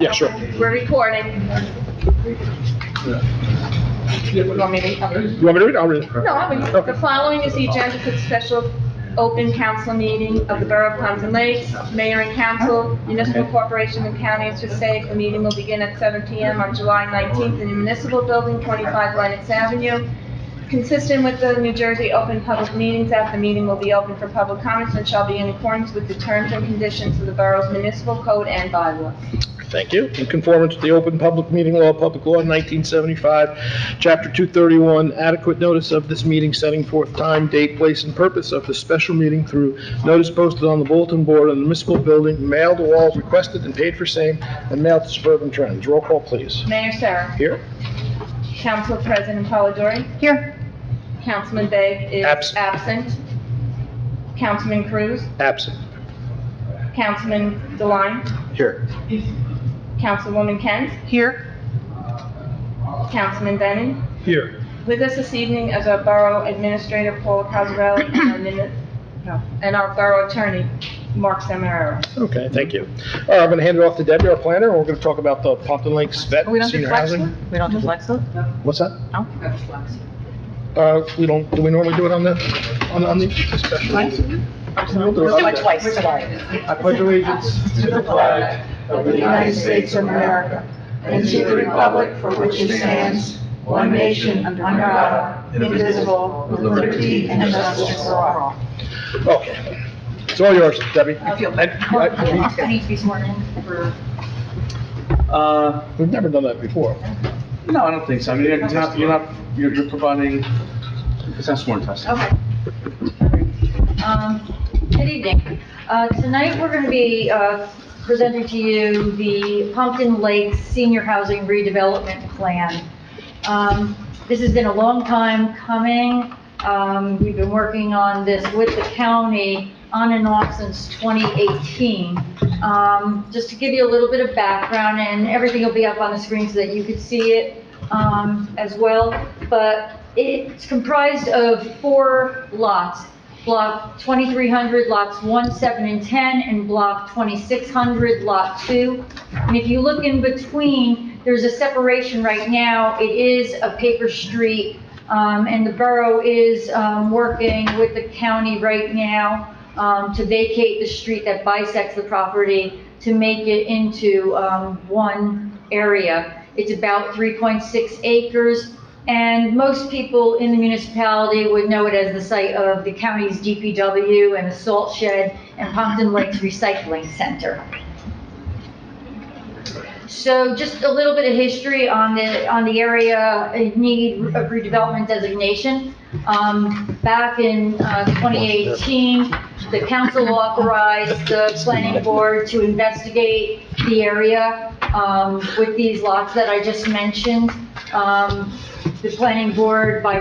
Yeah, sure. We're recording. You want me to? You want me to read it? I'll read it. No, I'll read it. Okay. The following is the agenda for the special open council meeting of the Borough of Pompton Lakes. Mayor and council, municipal corporation and county is to say the meeting will begin at 7 p.m. on July 19th in the municipal building, 25 Lennox Avenue. Consistent with the New Jersey Open Public Meetings Act, the meeting will be open for public comments and shall be in accordance with the terms and conditions of the borough's municipal code and bylaws. Thank you. In conformance with the Open Public Meeting Law, Public Law 1975, Chapter 231, adequate notice of this meeting setting forth time, date, place, and purpose of the special meeting through notice posted on the bulletin board in the municipal building, mailed to all requested and paid for same, and mailed to Suburban Trends. Roll call, please. Mayor Sarah. Here? Council President Polidori. Here. Councilman Begg is Absent. absent. Councilman Cruz. Absent. Councilman DeLine. Here. Councilwoman Kent. Here. Councilman Bennon. Here. With us this evening is our Borough Administrator Paul Cosarelli and our Borough Attorney Mark Semeraro. Okay, thank you. All right, I'm going to hand it off to Debbie, our planner, and we're going to talk about the Pompton Lakes Vet We don't do Senior flex Housing. it? We don't do flex it? What's that? No? We don't, do we normally do it on the special? We'll do it twice today. I pledge allegiance to the flag of the United States of America and to the republic for which it stands, one nation, under God, indivisible, with liberty and justice for all. Okay. It's all yours, Debbie. I feel I need to be sworn in for... We've never done that before. No, I don't think so. I mean, you're providing, it's not sworn testimony. Okay. Good evening. Tonight, we're going to be presenting to you the Pompton Lakes Senior Housing Redevelopment Plan. This has been a long time coming. We've been working on this with the county on and off since 2018. Just to give you a little bit of background, and everything will be up on the screen so that you could see it as well, but it's comprised of 4 lots. Block 2300, lots 1, 7, and 10, and block 2600, lot 2. And if you look in between, there's a separation right now. It is a paper street, and the borough is working with the county right now to vacate the street that bisects the property to make it into one area. It's about 3.6 acres. And most people in the municipality would know it as the site of the county's DPW and a salt shed and Pompton Lakes Recycling Center. So just a little bit of history on the area in need of redevelopment designation. Back in 2018, the council authorized the planning board to investigate the area with these lots that I just mentioned. The planning board, by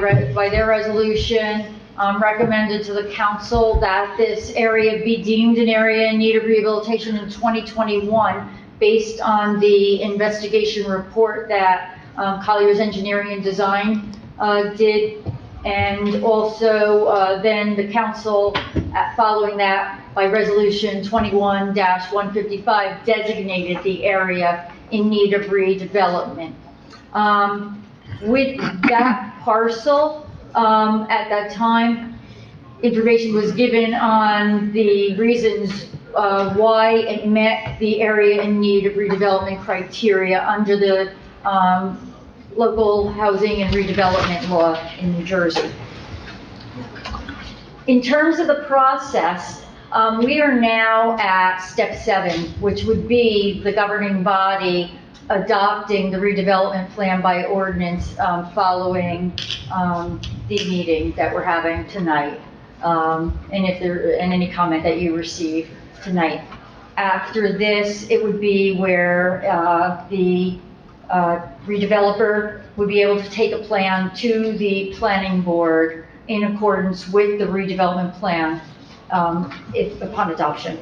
their resolution, recommended to the council that this area be deemed an area in need of rehabilitation in 2021, based on the investigation report that Collier's Engineering and Design did. And also, then the council, following that, by resolution 21-155, designated the area in need of redevelopment. With that parcel, at that time, information was given on the reasons why it met the area in need of redevelopment criteria under the local housing and redevelopment law in New Jersey. In terms of the process, we are now at step 7, which would be the governing body adopting the redevelopment plan by ordinance following the meeting that we're having tonight, and any comment that you receive tonight. After this, it would be where the redeveloper would be able to take a plan to the planning board in accordance with the redevelopment plan upon adoption.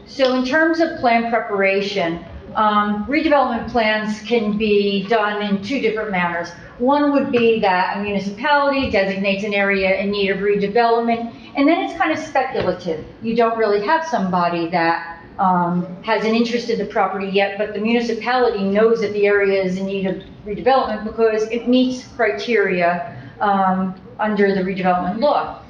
So in terms of plan preparation, redevelopment plans can be done in 2 different manners. One would be that a municipality designates an area in need of redevelopment, and then it's kind of speculative. You don't really have somebody that has an interest in the property yet, but the municipality knows that the area is in need of redevelopment because it meets criteria under the redevelopment law.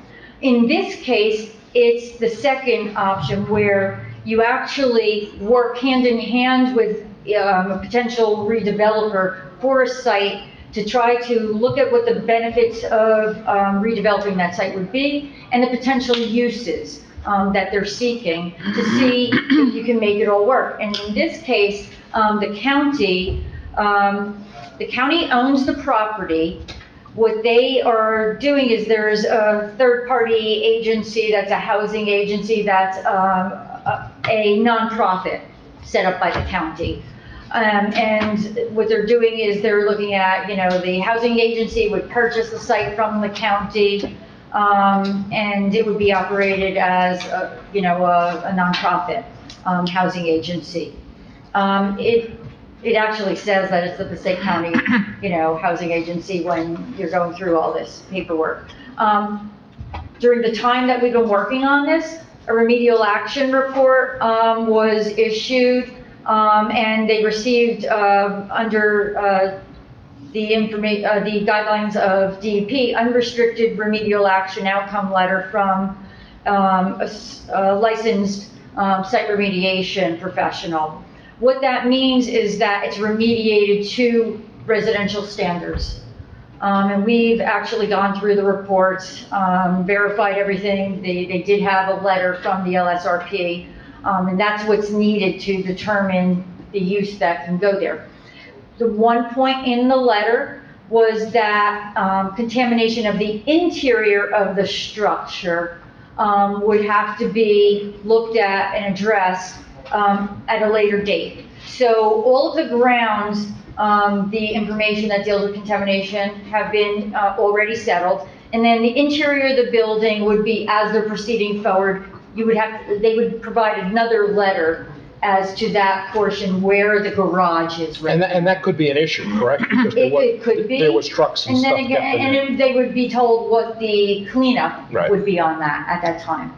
In this case, it's the second option where you actually work hand in hand with a potential redeveloper for a site to try to look at what the benefits of redeveloping that site would be and the potential uses that they're seeking to see if you can make it all work. And in this case, the county owns the property. What they are doing is there's a third-party agency that's a housing agency that's a nonprofit set up by the county. And what they're doing is they're looking at, the housing agency would purchase the site from the county, and it would be operated as, a nonprofit housing agency. It actually says that it's the Passaic County, housing agency when you're going through all this paperwork. During the time that we've been working on this, a remedial action report was issued, and they received under the guidelines of DEP, unrestricted remedial action outcome letter from a licensed site remediation professional. What that means is that it's remediated to residential standards. And we've actually gone through the reports, verified everything. They did have a letter from the LSRP, and that's what's needed to determine the use that can go there. The one point in the letter was that contamination of the interior of the structure would have to be looked at and addressed at a later date. So all of the grounds, the information that deals with contamination have been already settled. And then the interior of the building would be, as they're proceeding forward, they would provide another letter as to that portion where the garage is right. And that could be an issue, correct? Because It could be. There was trucks and stuff. And then again, and they would be told what the cleanup would be on that at that time.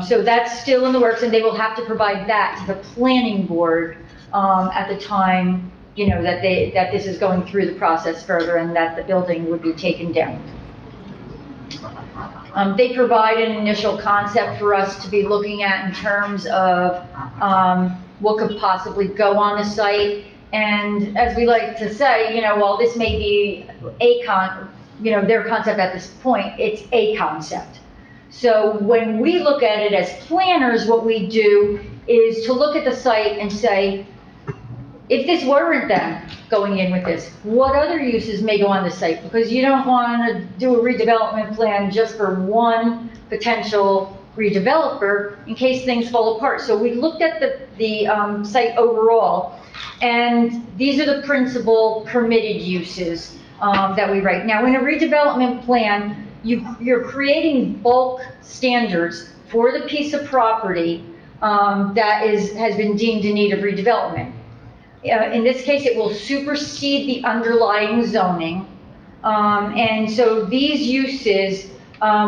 So that's still in the works, and they will have to provide that to the planning board at the time, that this is going through the process further and that the building would be taken down. They provide an initial concept for us to be looking at in terms of what could possibly go on the site. And as we like to say, while this may be their concept at this point, it's a concept. So when we look at it as planners, what we do is to look at the site and say, if this weren't them going in with this, what other uses may go on the site? Because you don't want to do a redevelopment plan just for one potential redeveloper in case things fall apart. So we looked at the site overall, and these are the principal permitted uses that we write. Now, in a redevelopment plan, you're creating bulk standards for the piece of property that has been deemed in need of redevelopment. In this case, it will supersede the underlying zoning. And so these uses,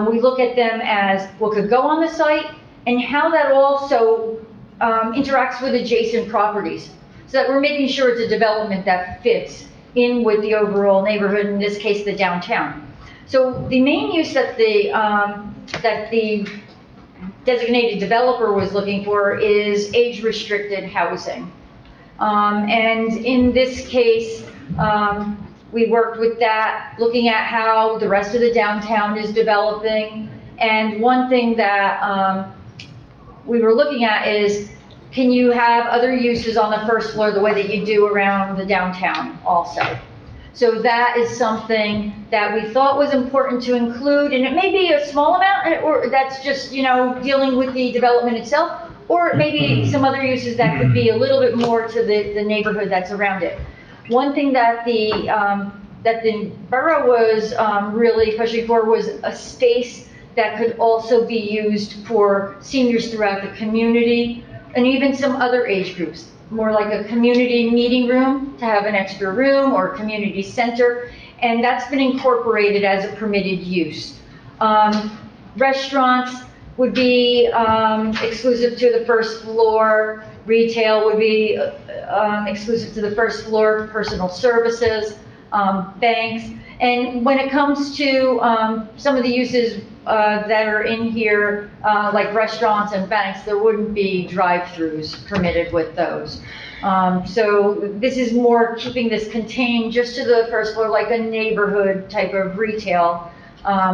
we look at them as what could go on the site and how that also interacts with adjacent properties. So that we're making sure it's a development that fits in with the overall neighborhood, in this case, the downtown. So the main use that the designated developer was looking for is age-restricted housing. And in this case, we worked with that, looking at how the rest of the downtown is developing. And one thing that we were looking at is, can you have other uses on the first floor the way that you do around the downtown also? So that is something that we thought was important to include, and it may be a small amount, or that's just, dealing with the development itself, or maybe some other uses that could be a little bit more to the neighborhood that's around it. One thing that the borough was really pushing for was a space that could also be used for seniors throughout the community, and even some other age groups. More like a community meeting room to have an extra room, or a community center, and that's been incorporated as a permitted use. Restaurants, would be exclusive to the first floor. Retail would be exclusive to the first floor, personal services, banks. And when it comes to some of the uses that are in here, like restaurants and banks, there wouldn't be drive-throughs permitted with those. So this is more keeping this contained just to the first floor, like a neighborhood type of retail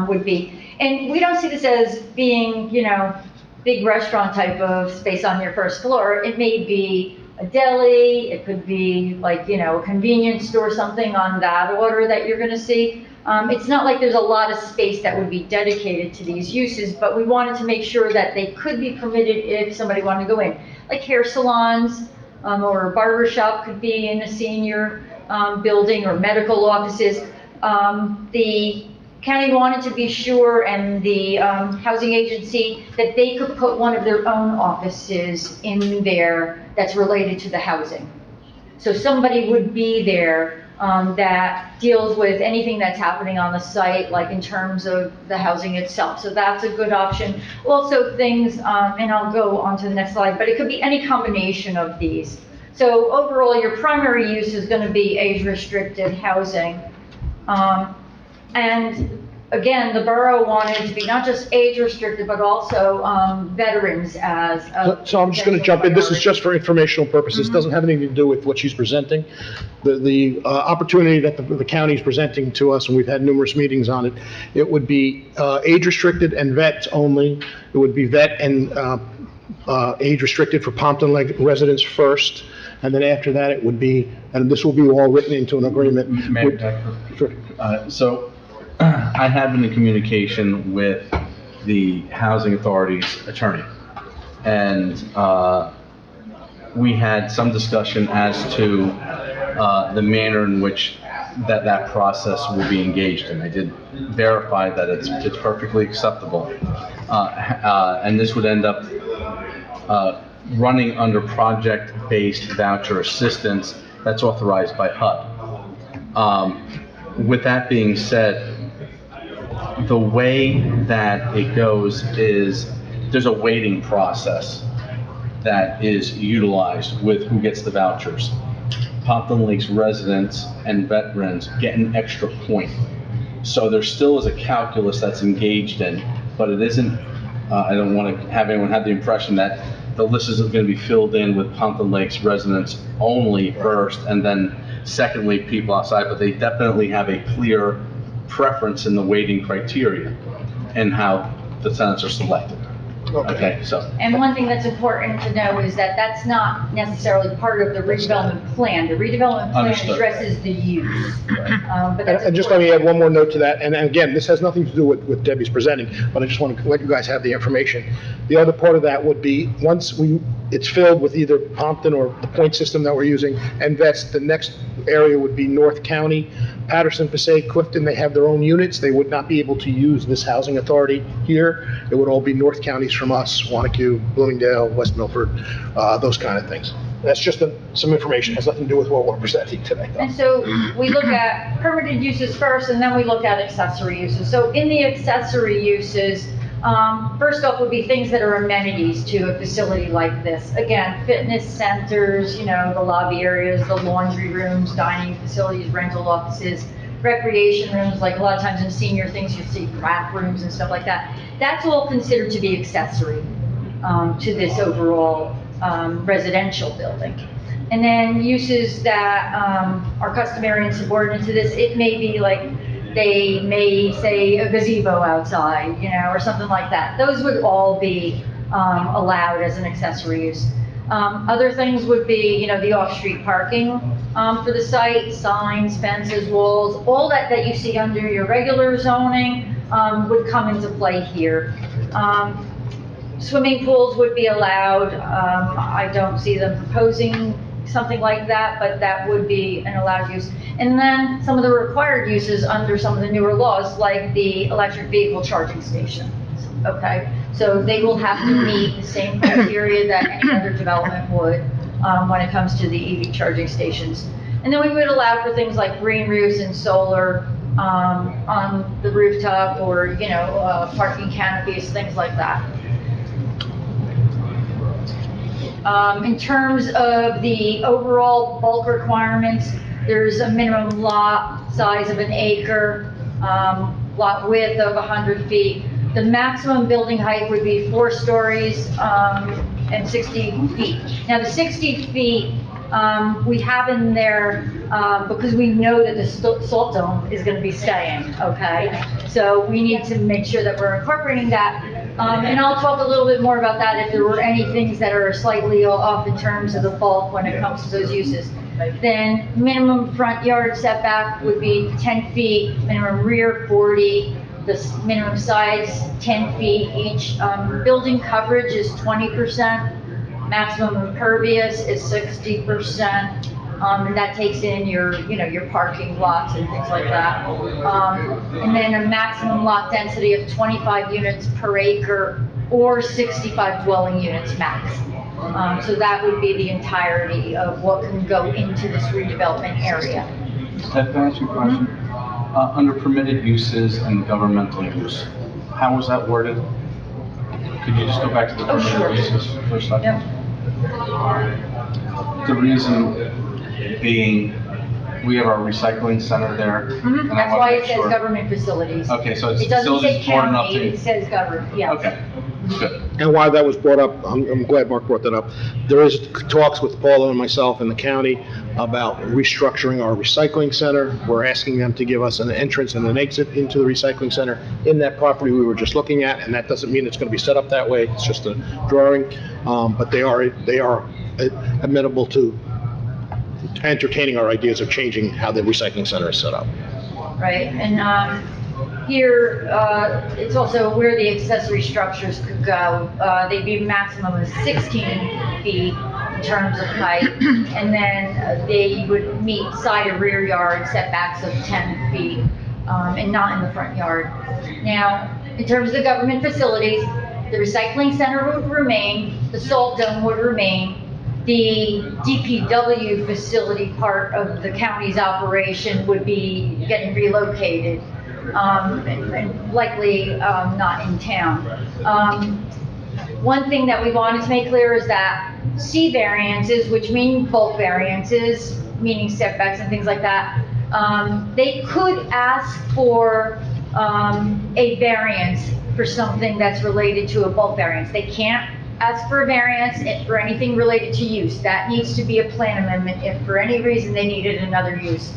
would be. And we don't see this as being, you know, big restaurant type of space on your first floor. It may be a deli, it could be like, you know, a convenience store, something on that order that you're gonna see. It's not like there's a lot of space that would be dedicated to these uses, but we wanted to make sure that they could be permitted if somebody wanted to go in. Like hair salons, or a barber shop could be in a senior building, or medical offices. The county wanted to be sure, and the housing agency, that they could put one of their own offices in there that's related to the housing. So somebody would be there that deals with anything that's happening on the site, like in terms of the housing itself. So that's a good option. Also things, and I'll go on to the next slide, but it could be any combination of these. So overall, your primary use is going to be age-restricted housing. And again, the borough wanted to be not just age-restricted, but also veterans as a... So I'm just going to jump in. This is just for informational purposes. It doesn't have anything to do with what she's presenting. The opportunity that the county is presenting to us, and we've had numerous meetings on it, it would be age-restricted and vets only. It would be vet and age-restricted for Pompton residents first, and then after that, it would be, and this will be all written into an agreement. Sure. So I have been in communication with the Housing Authority's attorney, and we had some discussion as to the manner in which that process will be engaged in. I did verify that it's perfectly acceptable, and this would end up running under project-based voucher assistance that's authorized by HUD. With that being said, the way that it goes is there's a weighting process that is utilized with who gets the vouchers. Pompton Lakes residents and veterans get an extra point. So there still is a calculus that's engaged in, but it isn't, I don't want to have anyone have the impression that the list is going to be filled in with Pompton Lakes residents only first, and then secondly, people outside, but they definitely have a clear preference in the weighting criteria and how the tenants are selected. Okay, so. And one thing that's important to know is that that's not necessarily part of the redevelopment plan. The redevelopment plan Understood. Addresses the use. But that's And just let me add one more note to that, and again, this has nothing to do with what Debbie's presenting, but I just want to let you guys have the information. The other part of that would be, once it's filled with either Pompton or the point system that we're using, and that's the next area would be North County, Patterson, Passaic, Clifton, they have their own units. They would not be able to use this housing authority here. It would all be North Counties from us, Wanacue, Bloomingdale, West Milford, those kind of things. That's just some information. It has nothing to do with what we're presenting today, though. And so we look at permitted uses first, and then we look at accessory uses. So in the accessory uses, first off would be things that are amenities to a facility like this. Again, fitness centers, you know, the lobby areas, the laundry rooms, dining facilities, rental offices, recreation rooms, like a lot of times in senior things, you see craft rooms and stuff like that. That's all considered to be accessory to this overall residential building. And then uses that are customary and subordinate to this, it may be like, they may say a gazebo outside, you know, or something like that. Those would all be allowed as an accessory use. Other things would be, you know, the off-street parking for the site, signs, fences, walls, all that you see under your regular zoning would come into play here. Swimming pools would be allowed. I don't see them proposing something like that, but that would be an allowed use. And then some of the required uses under some of the newer laws, like the electric vehicle charging stations, okay? So they will have to meet the same criteria that any other development would when it comes to the EV charging stations. And then we would allow for things like green roofs and solar on the rooftop, or, you know, parking canopies, things like that. In terms of the overall bulk requirements, there's a minimum lot size of an acre, lot width of 100 feet. The maximum building height would be 4 stories and 60 feet. Now, the 60 feet, we have in there because we know that the salt dome is going to be staying, okay? So we need to make sure that we're incorporating that. And I'll talk a little bit more about that if there were any things that are slightly off in terms of the bulk when it comes to those uses. Then minimum front yard setback would be 10 feet, minimum rear 40, the minimum size 10 feet each. Building coverage is 20%, maximum impervious is 60%. And that takes in your, your parking lots and things like that. And then a maximum lot density of 25 units per acre or 65 dwelling units max. So that would be the entirety of what can go into this redevelopment area. Can I ask you a question? Under permitted uses and governmental use, how was that worded? Could you just go back to the permitted uses for a second? Yep. The reason being, we have our recycling center there. and I That's wanna why make it says sure- government facilities. Okay, so it's It doesn't say facilities broad enough county, to. it says government, yes. Okay, good. And why that was brought up, I'm glad Mark brought that up. There is talks with Paula and myself and the county about restructuring our recycling center. We're asking them to give us an entrance and an exit into the recycling center in that property we were just looking at, and that doesn't mean it's going to be set up that way. It's just a drawing, but they are amenable to entertaining our ideas of changing how the recycling center is set up. Right, and here, it's also where the accessory structures could go. They'd be a maximum of 16 feet in terms of height, and then they would meet side and rear yard setbacks of 10 feet, and not in the front yard. Now, in terms of the government facilities, the recycling center would remain, the salt dome would remain, the DPW facility part of the county's operation would be getting relocated, and likely not in town. One thing that we wanted to make clear is that C variances, which mean bulk variances, meaning setbacks and things like that, they could ask for a variance for something that's related to a bulk variance. They can't ask for a variance for anything related to use. That needs to be a plan amendment if for any reason they needed another use.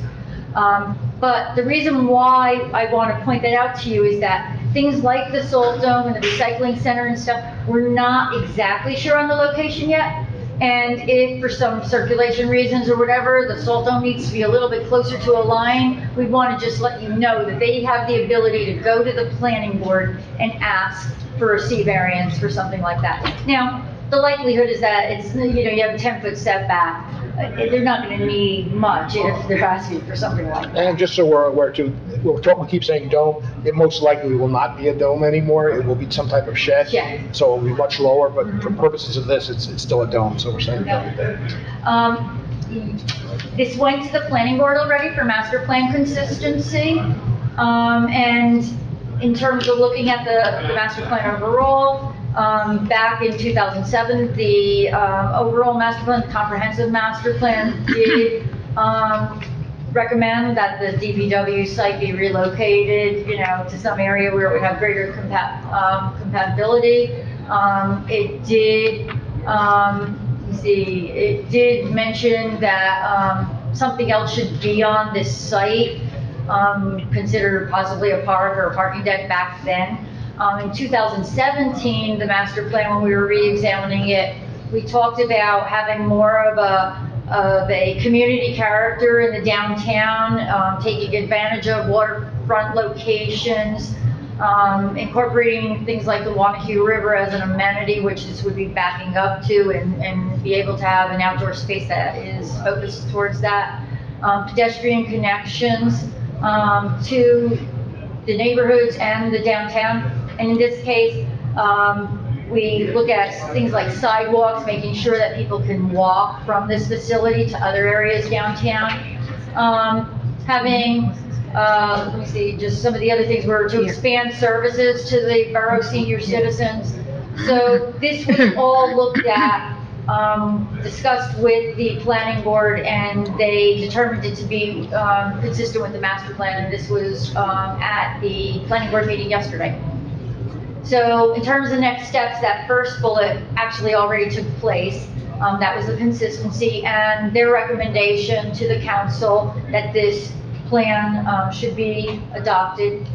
But the reason why I want to point that out to you is that things like the salt dome and the recycling center and stuff, we're not exactly sure on the location yet. And if for some circulation reasons or whatever, the salt dome needs to be a little bit closer to a line, we want to just let you know that they have the ability to go to the planning board and ask for a C variance for something like that. Now, the likelihood is that it's, you have a 10-foot setback. They're not going to need much if they're asking for something like that. And just so we're aware too, we keep saying dome, it most likely will not be a dome anymore. It will be some type of shed. Shed. So it'll be much lower, but for purposes of this, it's still a dome, so we're saying dome. This went to the planning board already for master plan consistency. And in terms of looking at the master plan overall, back in 2007, the overall master plan, the comprehensive master plan did recommend that the DPW site be relocated, to some area where it would have greater compatibility. It did, it did mention that something else should be on this site, considered possibly a park or a parking deck back then. In 2017, the master plan, when we were re-examining it, we talked about having more of a community character in the downtown, taking advantage of waterfront locations, incorporating things like the Wanahue River as an amenity, which this would be backing up to, and be able to have an outdoor space that is focused towards that. Pedestrian connections to the neighborhoods and the downtown. And in this case, we look at things like sidewalks, making sure that people can walk from this facility to other areas downtown. Having, let me see, just some of the other things were to expand services to the borough senior citizens. So this was all looked at discussed with the planning board, and they determined it to be consistent with the master plan, and this was at the planning board meeting yesterday. So in terms of next steps, that first bullet actually already took place. That was the consistency and their recommendation to the council that this plan should be adopted.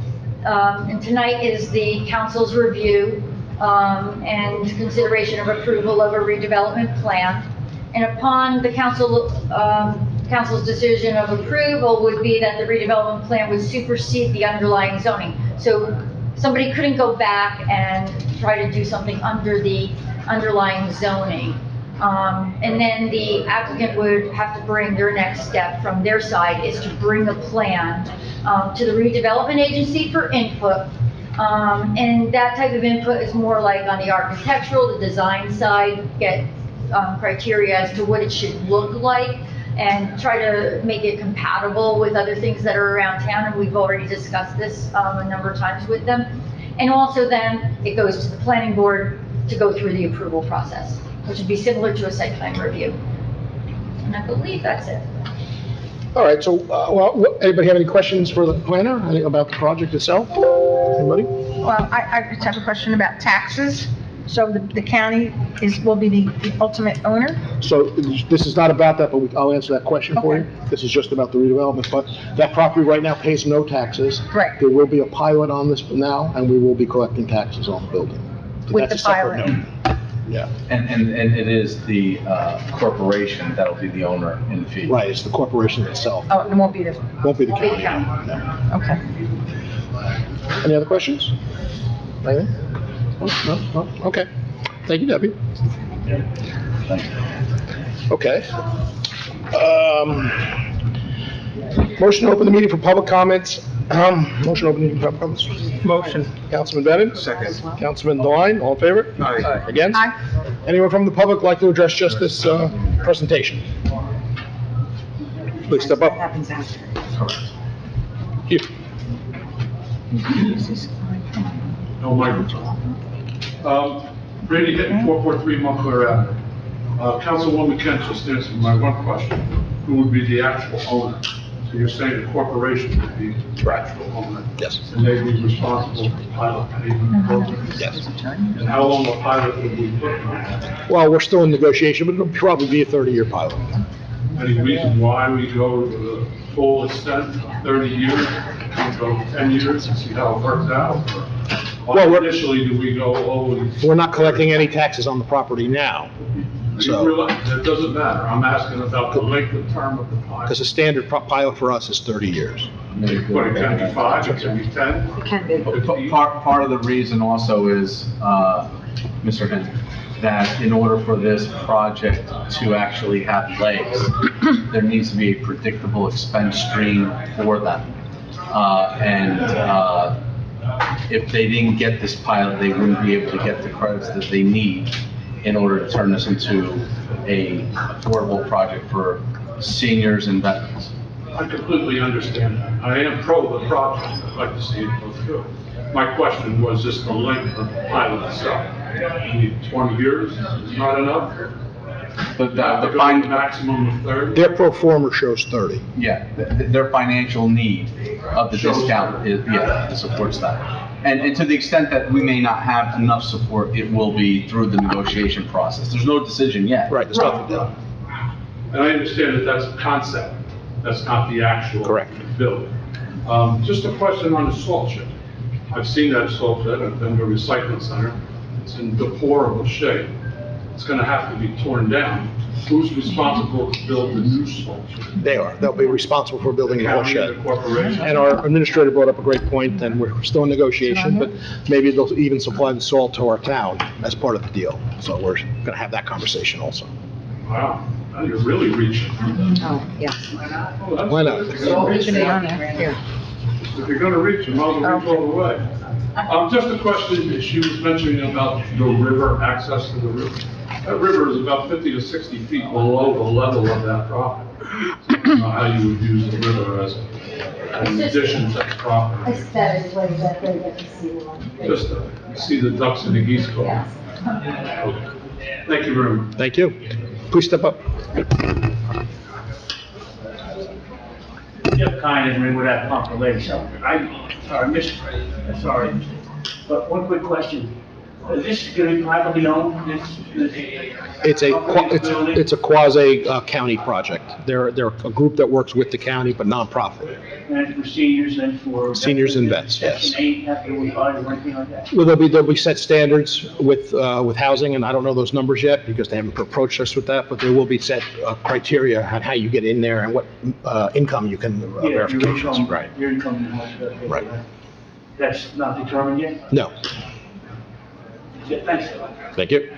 And tonight is the council's review and consideration of approval of a redevelopment plan. And upon the council's decision of approval would be that the redevelopment plan would supersede the underlying zoning. So somebody couldn't go back and try to do something under the underlying zoning. And then the applicant would have to bring their next step from their side is to bring a plan to the redevelopment agency for input. And that type of input is more like on the architectural, the design side, get criteria as to what it should look like and try to make it compatible with other things that are around town. And we've already discussed this a number of times with them. And also then it goes to the planning board to go through the approval process, which would be similar to a site plan review. And I believe that's it. All right, so, anybody have any questions for the planner about the project itself? Anybody? Well, I just have a question about taxes. So the county will be the ultimate owner? So this is not about that, but I'll answer that question for you. Okay. This is just about the redevelopment, but that property right now pays no taxes. Right. There will be a pilot on this now, and we will be collecting taxes on the building. With That's the a separate pilot. note. Yeah, And it is the corporation that'll be the owner in fee. right, it's the corporation itself. Oh, it won't be the, Won't be the Won't be the county. No. okay. Any other questions? Anything? No? Okay. Thank you, Debbie. Thank you. Okay. Motion to open the meeting for public comments. Motion to open the meeting for public comments. Motion. Councilman Bennett? Second. Councilman Devine, all in favor? Aye. Against? Aye. Anyone from the public like to address just this, presentation? Please step up. happens after. Here. No microphone. Brady Hitton, 443 Montclair Avenue. Councilwoman Kent just answered my one question. Who would be the actual owner? So you're saying the corporation would be the actual owner? Yes. And they'd be responsible for the pilot payment the program? Yes. And how long a pilot would we put on? Well, we're still in negotiation, but it'll probably be a 30-year pilot. Any reason why we go to the full extent, 30 years, we go 10 years and see how it works out? Or Well, initially, do we go always? We're not collecting any taxes on the property now, so, It doesn't matter. I'm asking about the length of term of the pilot. because a standard pilot for us is 30 years. What, it can be 5, it can be 10? It can be. Part of the reason also is, Mr. Hinn, that in order for this project to actually have legs, there needs to be a predictable expense stream for them. If they didn't get this pilot, they wouldn't be able to get the credits that they need in order to turn this into a affordable project for seniors and veterans. I completely understand that. I am pro the project. I'd like to see it go through. My question was just the length of the pilot itself. You need 20 years, is not enough? But The the fine, maximum of 30? Their pro forma shows 30. yeah, their financial need of the Shows discount is, yeah, it supports that. And to the extent that we may not have enough support, it will be through the negotiation process. There's no decision yet. Right, there's nothing done. And I understand that that's a concept. That's not the actual Correct. building. Just a question on the salt shed. I've seen that salt shed. I've been to a recycling center. It's in deplorable shape. It's gonna have to be torn down. Who's responsible to build the new salt shed? They are. They'll be responsible for building the whole County, shed. the corporation? And our administrator brought up a great point, and we're still in negotiation, but maybe they'll even supply the salt to our town as part of the deal. So we're gonna have that conversation also. Wow, now you're really reaching. Oh, yes. Oh, that's- Why not? It should be on there, here. If you're gonna reach, you might as well reach all the way. Just a question, she was mentioning about the river, access to the river. That river is about 50 to 60 feet below the level of that property. So I don't know how you would use the river as an addition to the property. Aesthetically, that they get to see one. Just to see the ducks and the geese go. Yes. Okay. Thank you very much. Thank you. Please step up. Jeff Kind in Ringwood at Pompton Lakes. Sorry, but one quick question. Is this going to be privately owned, It's a quasi county project. They're a group that works with the county, but nonprofit. And for seniors and for? Seniors and vets, yes. Section 8, capital 5, or anything like that? Well, there'll be set standards with housing, and I don't know those numbers yet because they haven't approached us with that, but there will be set criteria on how you get in there and what income you can, Yeah, your verifications, income- right? Your income. Right. That's not determined yet? No, Yeah, thanks. thank you.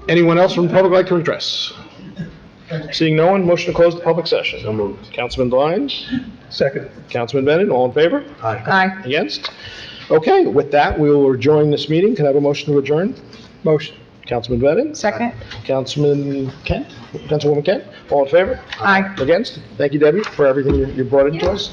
Anyone else from the public like to address? Seeing no one, motion to close the public session. So moved. Councilman Devine? Second. Councilman Bennett, all in favor? Aye. Against? Okay, with that, we will adjourn this meeting. Can I have a motion to adjourn? Motion. Councilman Bennett? Second? Councilman Kent? Councilwoman Kent? All in favor? Aye. Against? Thank you, Debbie, for everything you brought into us.